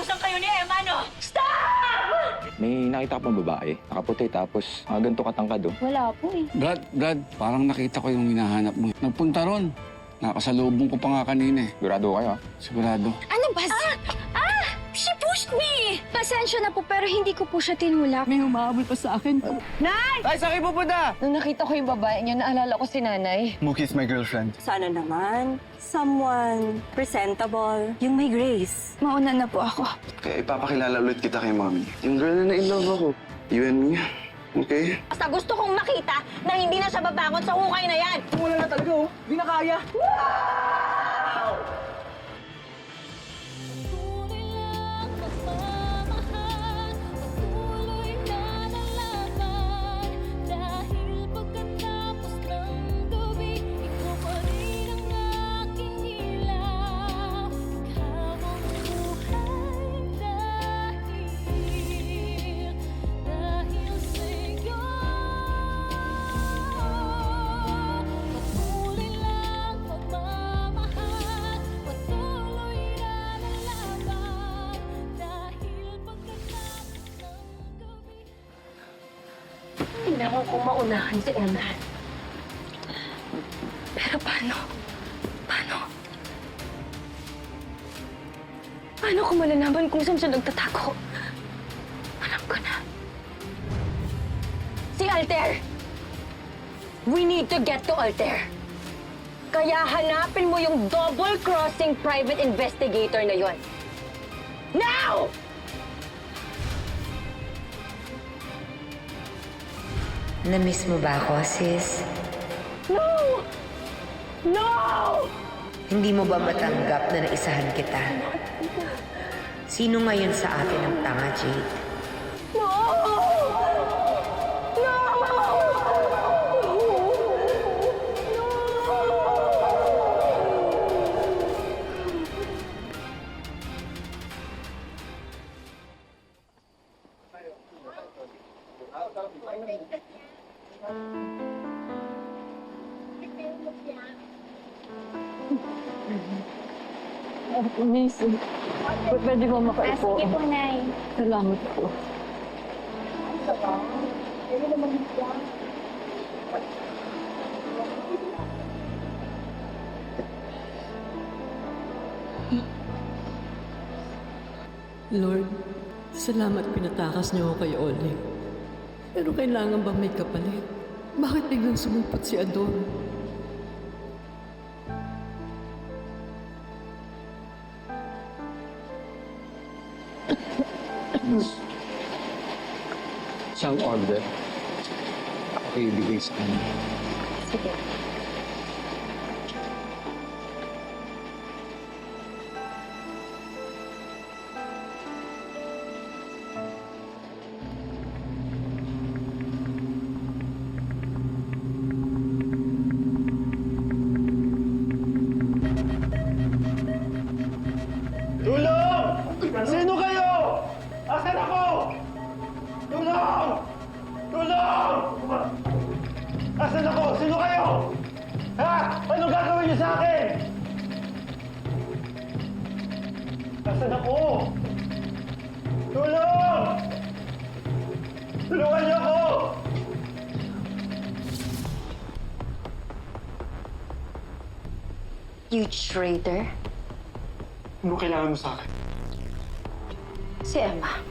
Inutusan kayo ni Emma, no? Stop! May nakita ko pang babae, nakaputi, tapos ganito katangkad, oh. Wala po eh. Brad, parang nakita ko yung hinahanap mo. Nagpunta ron. Nakasalubong ko pa nga kanina eh. Sigurado kayo, ah. Sigurado. Ano ba? She pushed me! Pasensya na po pero hindi ko po siya tinulak. May humahabol pa sa akin. Nay! Ay, saan kayo pupunta? Nung nakita ko yung babae niya, naalala ko si nanay. Mookie's my girlfriend. Sana naman, someone presentable, yung may grace. Mauna na po ako. Kaya ipapakilala ulit kita kay Mommy. Yung girl na in-love ako. You and me. Okay? Basta gusto kong makita na hindi na siya babangon sa hukay na yan! Wala na talaga, oh. Di na kaya. Hindi ako kung maunahan si Emma. Pero paano? Paano ko malalaman kung saan siya nagtatago? Alam ko na. Si Alter! We need to get to Alter. Kaya hanapin mo yung double-crossing private investigator na yon. Now! Na-miss mo ba ako, sis? No! No! Hindi mo ba matanggap na naisahan kita? Sino ngayon sa atin ang tanga, Jade? No! No! Amazing. Pwede ko makaipo. Sige po, Nay. Salamat po. Lord, salamat pinatakas niyo ako kay Oleg. Pero kailangan bang may kapalit? Bakit biglang sumulpot si Ador? Isang order. Ako ibigay sa kanya. Sige. Tulong! Sino kayo? Asan ako? Tulong! Tulong! Asan ako? Sino kayo? Ha? Anong gagawin niyo sa akin? Asan ako? Tulong! Tulungan niyo ako! You traitor. Ano kailangan mo sa akin? Si Emma.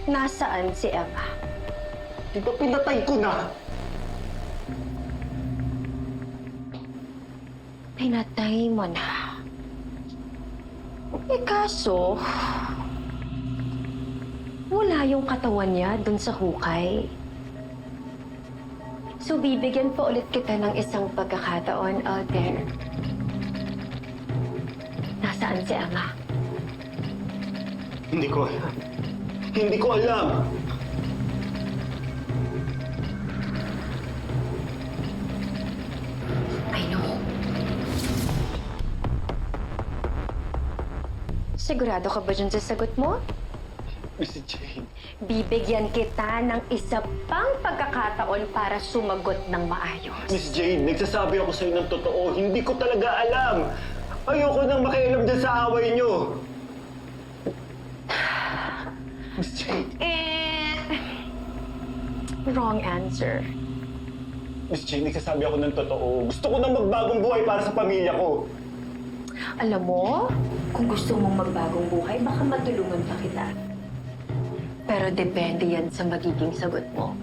Nasaan si Emma? Di ba pinatay ko na? Pinatay mo na. Eh kaso, wala yung katawan niya dun sa hukay. So bibigyan pa ulit kita ng isang pagkakataon, Alter. Nasaan si Emma? Hindi ko alam. Hindi ko alam! I know. Sigurado ka ba dyan sa sagot mo? Mrs. Jane. Bibigyan kita ng isa pang pagkakataon para sumagot ng maayos. Miss Jade, nagsasabi ako sa'yo ng totoo. Hindi ko talaga alam. Ayoko nang makialam dyan sa away niyo. Miss Jade. Wrong answer. Miss Jade, nagsasabi ako ng totoo. Gusto ko nang magbagong buhay para sa pamilya ko. Alam mo, kung gusto mong magbagong buhay, baka matulungan pa kita. Pero depende yan sa magiging sagot mo.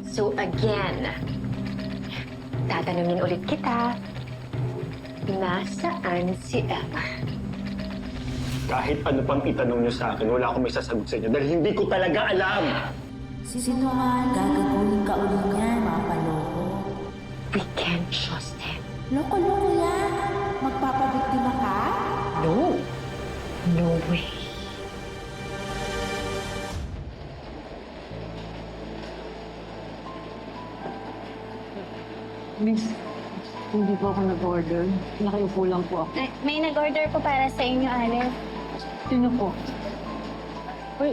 So again, tatanungin ulit kita, nasaan si Emma? Kahit ano pang itanong niyo sa akin, wala akong may sasagot sa inyo dahil hindi ko talaga alam. Sino nga gagawin ka ulit niya, mapaloko? We can't trust him. Loko-loko yan. Magpapabiktima ka? No. No way. Miss, hindi po ako nag-order. Nakiupo lang po ako. May nag-order po para sa inyo, Alex. Sino po? Uy,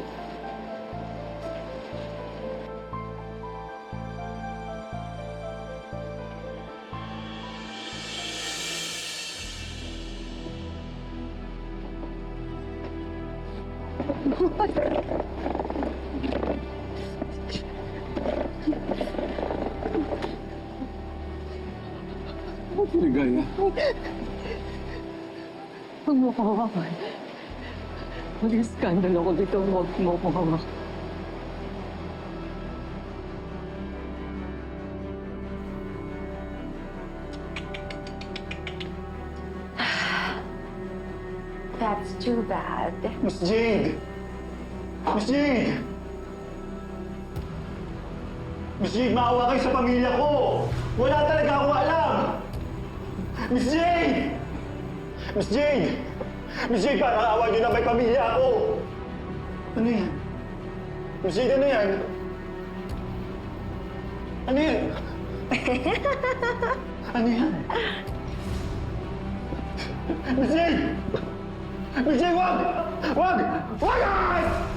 Ligaya. huwag mo ko hawakan. Mag-iskandalo ko dito. Huwag mo ko hawakan. That's too bad. Miss Jade! Miss Jade! Miss Jade, maawa kayo sa pamilya ko! Wala talaga akong alam! Miss Jade! Miss Jade! Miss Jade, parang awa niyo na may pamilya ako! Ano yan? Miss Jade, ano yan? Ano yan? Ano yan? Miss Jade! Miss Jade, wag! Wag! Wag!